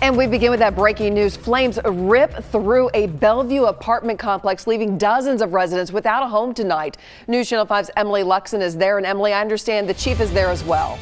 And we begin with that breaking news. Flames rip through a Bellevue apartment complex, leaving dozens of residents without a home tonight. News Channel 5's Emily Luxon is there. And Emily, I understand the chief is there as well.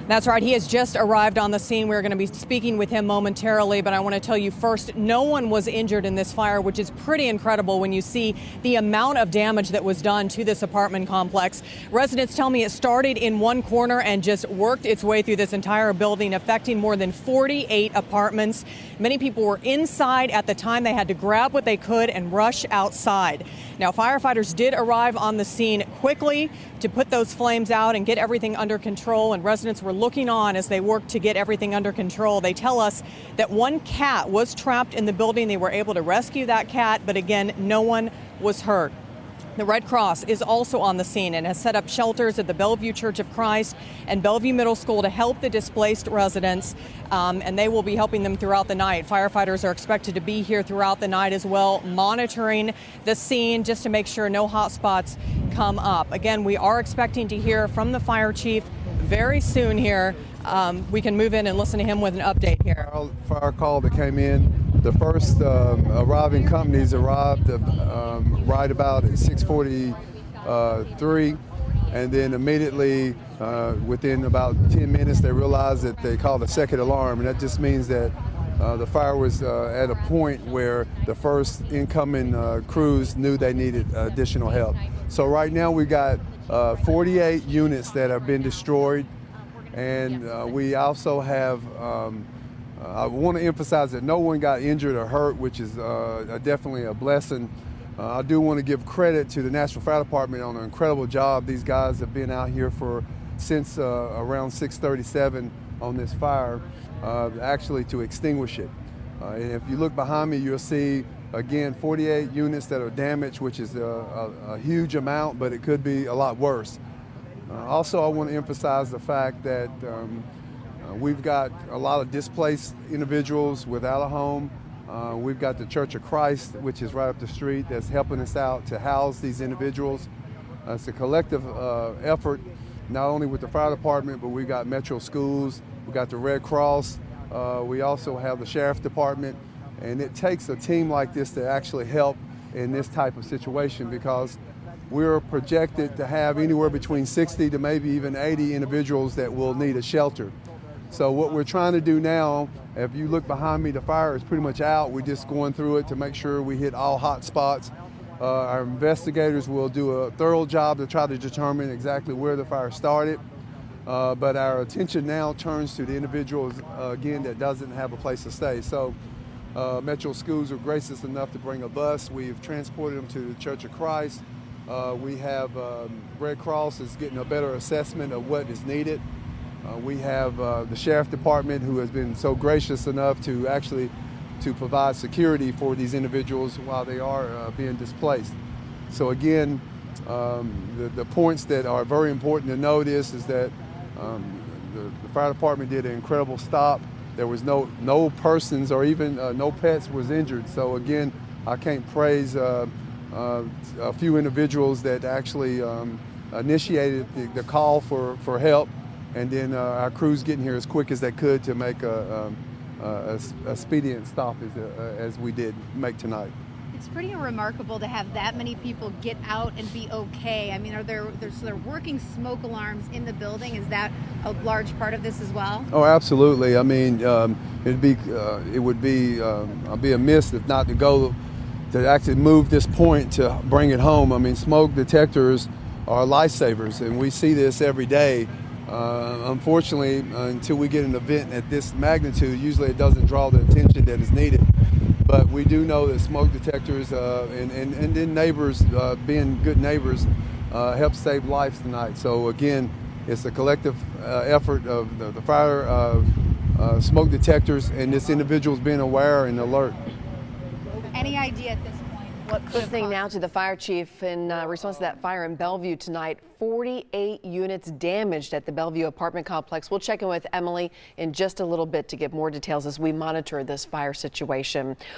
That's right. He has just arrived on the scene. We're going to be speaking with him momentarily, but I want to tell you first, no one was injured in this fire, which is pretty incredible when you see the amount of damage that was done to this apartment complex. Residents tell me it started in one corner and just worked its way through this entire building, affecting more than 48 apartments. Many people were inside at the time. They had to grab what they could and rush outside. Now, firefighters did arrive on the scene quickly to put those flames out and get everything under control, and residents were looking on as they worked to get everything under control. They tell us that one cat was trapped in the building. They were able to rescue that cat, but again, no one was hurt. The Red Cross is also on the scene and has set up shelters at the Bellevue Church of Christ and Bellevue Middle School to help the displaced residents, and they will be helping them throughout the night. Firefighters are expected to be here throughout the night as well, monitoring the scene just to make sure no hot spots come up. Again, we are expecting to hear from the fire chief very soon here. We can move in and listen to him with an update here. Fire call that came in. The first arriving companies arrived right about at 6:43, and then immediately within about 10 minutes they realized that they called a second alarm, and that just means that the fire was at a point where the first incoming crews knew they needed additional help. So right now we got 48 units that have been destroyed, and we also have I want to emphasize that no one got injured or hurt, which is definitely a blessing. I do want to give credit to the National Fire Department on an incredible job. These guys have been out here since around 6:37 on this fire, actually to extinguish it. And if you look behind me, you'll see again 48 units that are damaged, which is a huge amount, but it could be a lot worse. Also, I want to emphasize the fact that we've got a lot of displaced individuals without a home. We've got the Church of Christ, which is right up the street, that's helping us out to house these individuals. It's a collective effort, not only with the fire department, but we've got Metro Schools, we've got the Red Cross, we also have the Sheriff Department, and it takes a team like this to actually help in this type of situation, because we're projected to have anywhere between 60 to maybe even 80 individuals that will need a shelter. So what we're trying to do now, if you look behind me, the fire is pretty much out. We're just going through it to make sure we hit all hot spots. Our investigators will do a thorough job to try to determine exactly where the fire started. But our attention now turns to the individuals, again, that doesn't have a place to stay. So Metro Schools were gracious enough to bring a bus. We've transported them to the Church of Christ. We have Red Cross is getting a better assessment of what is needed. We have the Sheriff Department, who has been so gracious enough to actually provide security for these individuals while they are being displaced. So again, the points that are very important to note is that the fire department did an incredible stop. There was no persons or even no pets was injured. So again, I can't praise a few individuals that actually initiated the call for help. And then our crews getting here as quick as they could to make a expedient stop as we did make tonight. It's pretty remarkable to have that many people get out and be okay. I mean, are there working smoke alarms in the building? Is that a large part of this as well? Oh, absolutely. I mean, it would be amiss if not to actually move this point to bring it home. I mean, smoke detectors are lifesavers, and we see this every day. Unfortunately, until we get an event at this magnitude, usually it doesn't draw the attention that is needed. But we do know that smoke detectors and then neighbors, being good neighbors, help save lives tonight. So again, it's a collective effort of the fire, smoke detectors, and this individual's being aware and alert. Any idea at this point what could have Listening caused? now to the fire chief in response to that fire in Bellevue tonight. 48 units damaged at the Bellevue apartment complex. We'll check in with Emily in just a little bit to get more details as we monitor this fire situation.